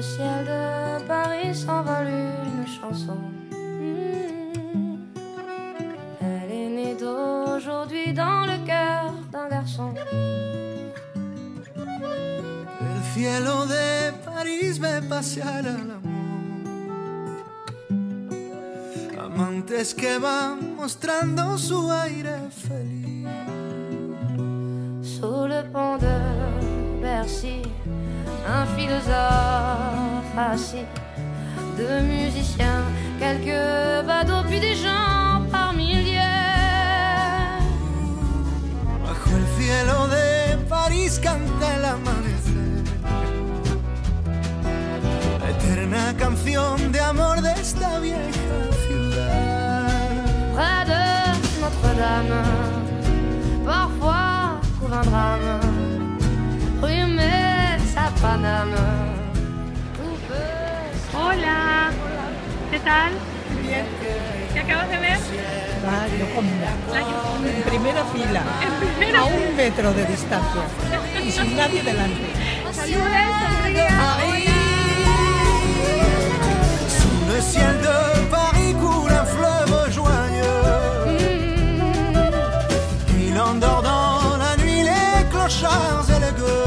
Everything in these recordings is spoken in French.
le ciel de Paris s'envole une chanson. Elle est née d'aujourd'hui dans le cœur d'un garçon. El cielo de París ve pasear al amor. Amantes que van mostrando su aire feliz. Sous le pont de Bercy, un philosophe assis, deux musiciens, quelques badauds, puis des gens par milliers. Bajo el cielo de París canta el amanecer, la eterna canción de amor de esta vieja ciudad. Près de Notre-Dame, parfois couvre un drame, rue Mesa Paname. Hola, ¿qué tal? Bien. ¿Qué acabas de ver? La Gioconda. La Gioconda. En primera fila. En primera a 1 metro de distancia. Y sin nadie delante. ¡Saludes, sonría! Sous le ciel de Paris coule un fleuve joyeux. Il endort dans la nuit les clochards et les gueux.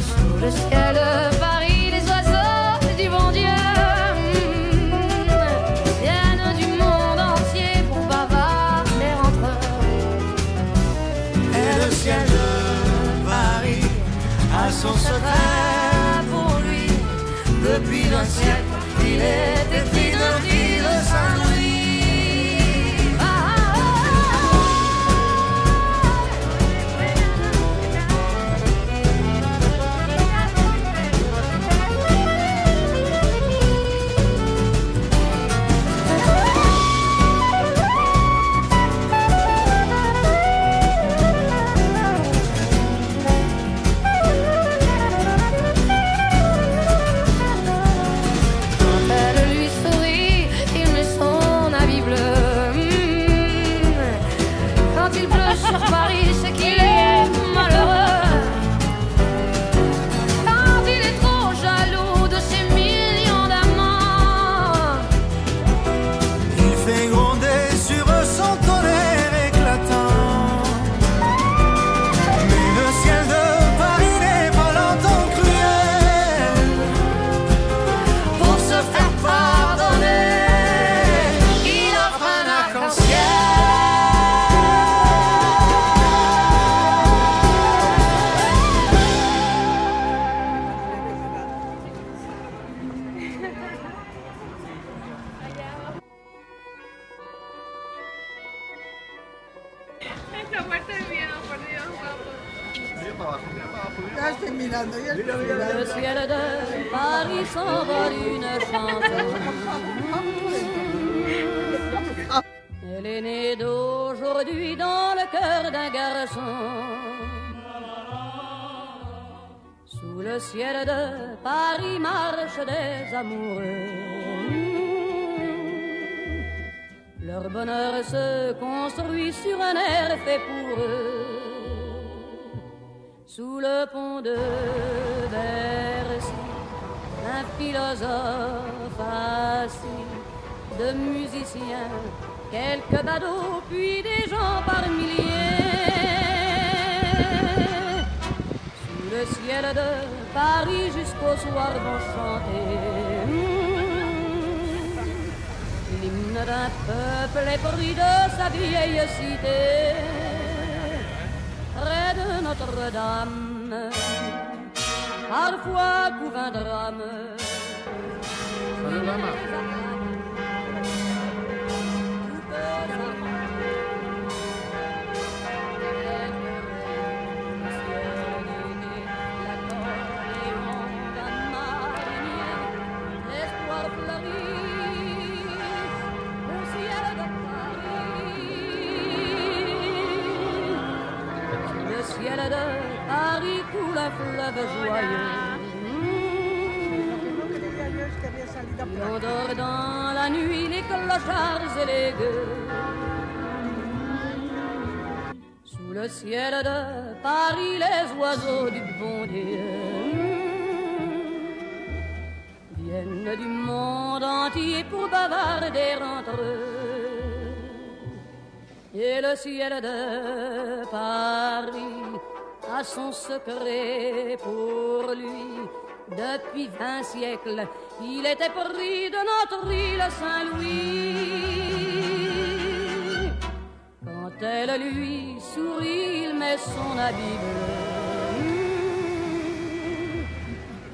Sous le ciel de Paris, les oiseaux du bon Dieu viennent du monde entier pour bavarder entre eux. Et le ciel de Paris a son secret pour lui. Depuis un siècle, il est écrit dans l'île Saint-Louis. Sur Paris, c'est qu'il est malheureux. Quand il est trop jaloux de ses millions d'amants, Il fait gronder sur eux son tonnerre éclatant. Mais le ciel de Paris n'est pas longtemps cruel. Pour se faire pardonner, il offre un arc-en-ciel. Esta muerte de miedo, por Dios, guapo. Ya estoy mirando. Ya estoy le mirando. ciel de Paris s'envole une chanson. Elle est née d'aujourd'hui dans le cœur d'un garçon. Sous le ciel de Paris marchent des amoureux. Leur bonheur se construit sur un air fait pour eux. Sous le pont de Bercy, un philosophe assis, deux musiciens, quelques badauds, puis des gens par milliers. Sous le ciel de Paris jusqu'au soir vont chanter l'hymne d'un peuple épris de sa vieille cité. Près de Notre-Dame, parfois couvre un drame. Ciel de Paris coule un fleuve joyeux. On dort dans la nuit les clochards et les gueux. Sous le ciel de Paris, les oiseaux du bon Dieu viennent du monde entier pour bavarder entre eux. Et le ciel de Paris a son secret pour lui. Depuis 20 siècles, il était pris de notre île Saint-Louis. Quand elle lui sourit, il met son habit bleu.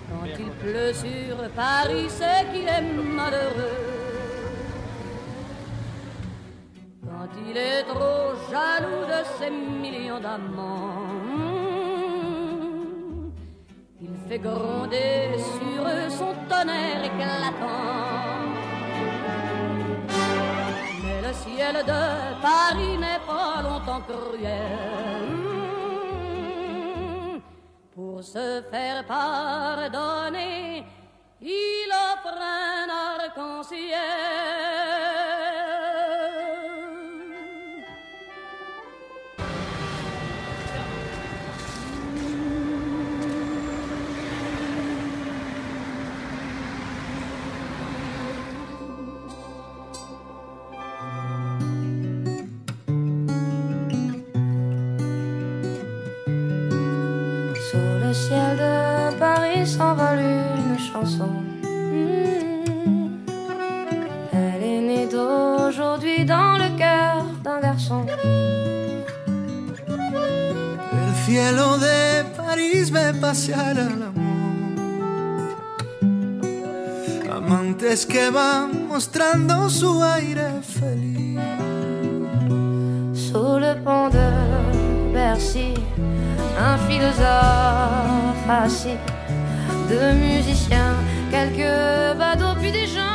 Quand il pleut sur Paris, c'est qu'il est malheureux. Quand il est trop jaloux de ses millions d'amants, il fait gronder sur eux son tonnerre éclatant. Mais le ciel de Paris n'est pas longtemps cruel. Pour se faire pardonner, il offre un arc-en-ciel. Sous le ciel de Paris s'envole une chanson. Elle est née d'aujourd'hui dans le cœur d'un garçon. El cielo de París ve pasear al amor. Amantes que van mostrando su aire feliz. Sous le pont de Bercy, un philosophe assis, deux musiciens, quelques badauds, puis des gens